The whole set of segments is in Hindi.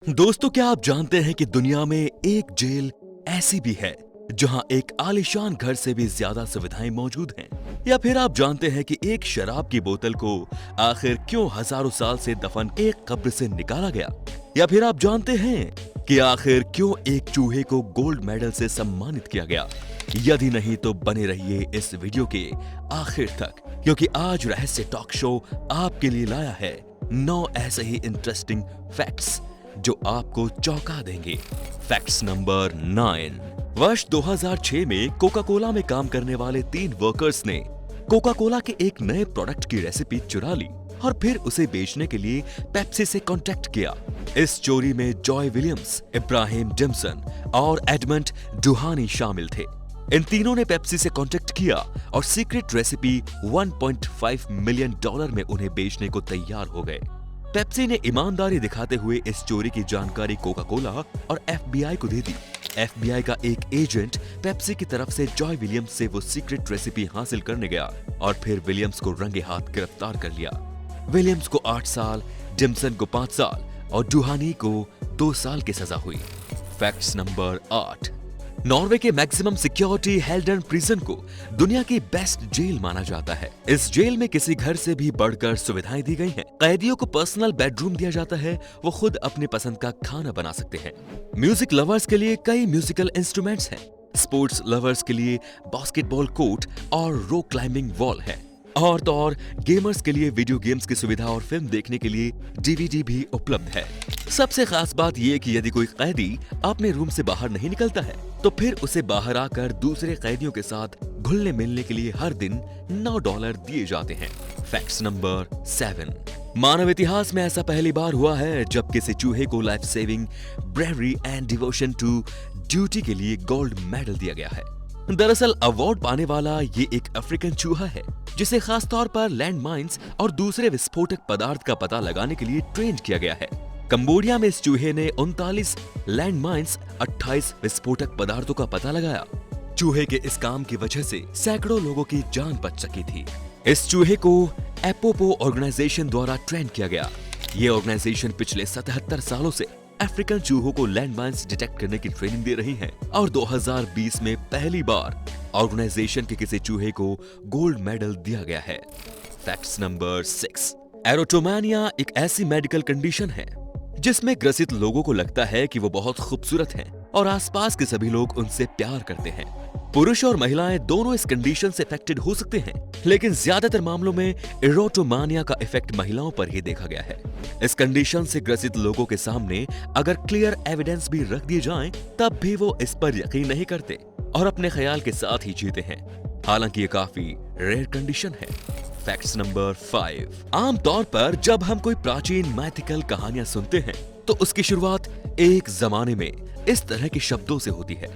दोस्तों, क्या आप जानते हैं कि दुनिया में एक जेल ऐसी भी है जहां एक आलीशान घर से भी ज्यादा सुविधाएं मौजूद हैं? या फिर आप जानते हैं कि एक शराब की बोतल को आखिर क्यों हजारों साल से दफन एक कब्र से निकाला गया? या फिर आप जानते हैं कि आखिर क्यों एक चूहे को गोल्ड मेडल से सम्मानित किया गया? यदि नहीं तो बने रहिए इस वीडियो के आखिर तक, क्योंकि आज रहस्य टॉक शो आपके लिए लाया है 9 ऐसे ही इंटरेस्टिंग फैक्ट्स जो आपको चौंका देंगे। Facts number 9। वर्ष 2006 में कोका कोला में काम करने वाले 3 वर्कर्स ने कोका कोला के एक नए प्रोडक्ट की रेसिपी चुरा ली और फिर उसे बेचने के लिए पेप्सी से कांटेक्ट किया। इस चोरी में जॉय विलियम्स, इब्राहिम डिम्सन और एडमंड डुहानी शामिल थे। इन तीनों ने पेप्सी से कांटेक्ट किया और सीक्रेट रेसिपी $1.5 मिलियन में उन्हें बेचने को तैयार हो गए। पेप्सी ने ईमानदारी दिखाते हुए इस चोरी की जानकारी कोका कोला और एफबीआई को दे दी। एफबीआई का एक एजेंट पेप्सी की तरफ से जॉय विलियम्स से वो सीक्रेट रेसिपी हासिल करने गया और फिर विलियम्स को रंगे हाथ गिरफ्तार कर लिया। विलियम्स को 8 साल, डिम्सन को 5 साल और डुहानी को 2 साल की सजा हुई। Facts number 8। नॉर्वे के मैक्सिमम सिक्योरिटी हेल्डन प्रिजन को दुनिया की बेस्ट जेल माना जाता है। इस जेल में किसी घर से भी बढ़कर सुविधाएं दी गई हैं। कैदियों को पर्सनल बेडरूम दिया जाता है, वो खुद अपने पसंद का खाना बना सकते हैं। म्यूजिक लवर्स के लिए कई म्यूजिकल इंस्ट्रूमेंट्स हैं। स्पोर्ट्स लवर्स के लिए बास्केटबॉल कोर्ट और रॉक क्लाइंबिंग वॉल है। और तो और गेमर्स के लिए वीडियो गेम्स की सुविधा और फिल्म देखने के लिए डीवीडी भी उपलब्ध है। सबसे खास बात यह कि यदि कोई कैदी अपने रूम से बाहर नहीं निकलता है तो फिर उसे बाहर आकर दूसरे कैदियों के साथ घुलने मिलने के लिए हर दिन $9 दिए जाते हैं। Facts number 7। मानव इतिहास में ऐसा पहली बार हुआ है जब किसी चूहे को life saving bravery and devotion to duty के लिए गोल्ड मेडल दिया गया है। दरअसल अवार्ड पाने वाला ये एक अफ्रीकन चूहा है जिसे खास तौर पर लैंड माइंस और दूसरे विस्फोटक पदार्थ का पता लगाने के लिए ट्रेन किया गया है। कंबोडिया में इस चूहे ने 39 लैंड माइंस, 28 विस्फोटक पदार्थों का पता लगाया। चूहे के इस काम की वजह से सैकड़ों लोगों की जान बच सकी थी। इस चूहे को एपोपो ऑर्गेनाइजेशन द्वारा ट्रेन किया गया। ये ऑर्गेनाइजेशन पिछले 77 सालों से अफ्रीकन चूहों को लैंड माइंस डिटेक्ट करने की ट्रेनिंग दे रही है और 2020 में पहली बार ऑर्गेनाइजेशन के किसी चूहे को गोल्ड मेडल दिया गया है। Facts number 6। एरोटोमानिया एक ऐसी मेडिकल कंडीशन है जिसमें ग्रसित लोगों को लगता है कि वो बहुत खूबसूरत हैं और आसपास के सभी लोग उनसे प्यार करते हैं। पुरुष और महिलाएं दोनों इस कंडीशन से अफेक्टेड हो सकते हैं, लेकिन ज्यादातर मामलों में एरोटोमानिया का इफेक्ट महिलाओं पर ही देखा गया है। इस कंडीशन से ग्रसित लोगों के सामने अगर क्लियर एविडेंस भी रख दिए जाएं, तब भी वो इस पर यकीन नहीं करते और अपने ख्याल के साथ ही जीते हैं। हालांकि ये काफी रेयर कंडीशन है। Facts number 5। आमतौर पर जब हम कोई प्राचीन मैथिकल कहानियां सुनते हैं तो उसकी शुरुआत एक जमाने में इस तरह के शब्दों से होती है।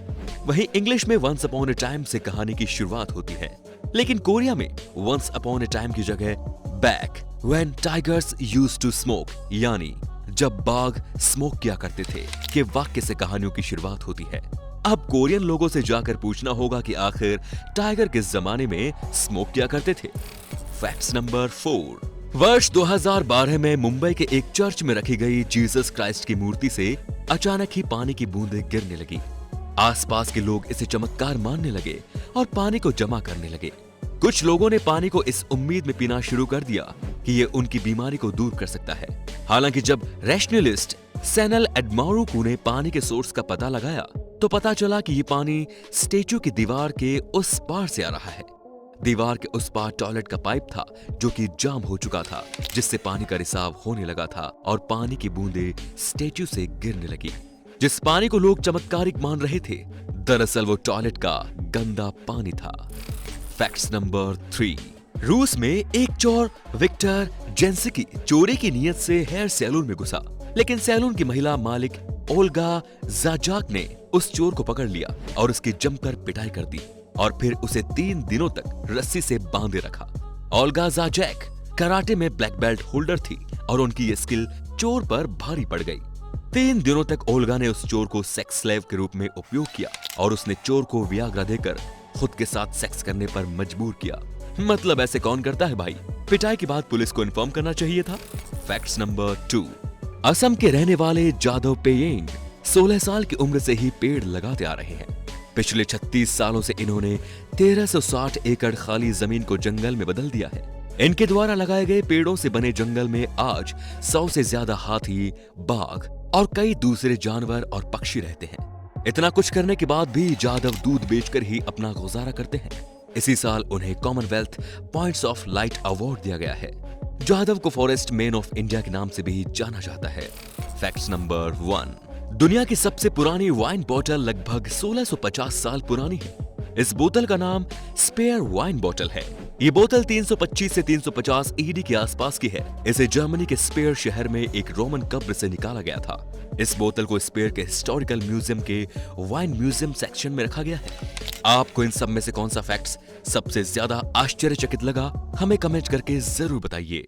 वहीं इंग्लिश में वंस अपॉन ए टाइम से कहानी की शुरुआत होती है, लेकिन कोरिया में वंस अपॉन ए टाइम की जगह back when tigers used to smoke, यानी जब बाघ स्मोक किया करते थे, के वाक्य से कहानियों की शुरुआत होती है। अब कोरियन लोगों से जाकर पूछना होगा कि आखिर टाइगर किस जमाने में स्मोक किया करते थे। Facts number 4। वर्ष 2012 में मुंबई के एक चर्च में रखी गई जीसस क्राइस्ट की मूर्ति से अचानक ही पानी की बूंदें गिरने लगी। आसपास के लोग इसे चमत्कार मानने लगे और पानी को जमा करने लगे। कुछ लोगों ने पानी को इस उम्मीद में पीना शुरू कर दिया कि ये उनकी बीमारी को दूर कर सकता है। हालांकि जब रैशनलिस्ट सैनल एडमारुकू ने पानी के सोर्स का पता लगाया तो पता चला कि ये पानी स्टेचू की दीवार के उस पार से आ रहा है। दीवार के उस पार टॉयलेट का पाइप था जो कि जाम हो चुका था, जिससे पानी का रिसाव होने लगा था और पानी की बूंदें स्टेचू से गिरने लगी। जिस पानी को लोग चमत्कारिक मान रहे थे, दरअसल वो टॉयलेट का गंदा पानी था। Facts number 3। रूस में एक चोर विक्टर जेंस्की चोरी की नीयत से हेयर सैलून में घुसा, लेकिन सैलून की महिला मालिक ओल्गा जाजाक ने उस चोर को पकड़ लिया और उसकी जमकर पिटाई कर दी और फिर उसे 3 दिनों तक रस्सी से बांधे रखा। ओल्गा जाजैक कराटे में ब्लैक बेल्ट होल्डर थी और उनकी ये स्किल चोर पर भारी पड़ गई। 3 दिनों तक ओल्गा ने उस चोर को सेक्स स्लेव के रूप में उपयोग किया और उसने चोर को वियाग्रा देकर खुद के साथ सेक्स करने पर मजबूर किया। मतलब ऐसे कौन करता है भाई? पिटाई के बाद पुलिस को इन्फॉर्म करना चाहिए था। Facts number 2। असम के रहने वाले जादव पेयेंग 16 साल की उम्र से ही पेड़ लगाते आ रहे हैं। पिछले 36 सालों से इन्होंने 1360 एकड़ खाली जमीन को जंगल में बदल दिया है। इनके द्वारा लगाए गए पेड़ों से बने जंगल में आज 100 से ज्यादा हाथी, बाघ और कई दूसरे जानवर और पक्षी रहते हैं। इतना कुछ करने के बाद भी जादव दूध बेचकर ही अपना गुजारा करते हैं। इसी साल उन्हें Commonwealth points of light award दिया गया है। जादव को फॉरेस्ट मैन ऑफ इंडिया के नाम से भी जाना जाता है। फैक्ट नंबर 1, दुनिया की सबसे पुरानी वाइन बॉटल लगभग 1650 साल पुरानी है। इस बोतल का नाम स्पेयर वाइन बॉटल है। ये बोतल 325 से 350 ईडी के आसपास की है। इसे जर्मनी के स्पेयर शहर में एक रोमन कब्र से निकाला गया था। इस बोतल को स्पेयर के हिस्टोरिकल म्यूजियम के वाइन म्यूजियम सेक्शन में रखा गया है। आपको इन सब में से कौन सा फैक्ट्स सबसे ज्यादा आश्चर्यचकित लगा, हमें कमेंट करके जरूर बताइए।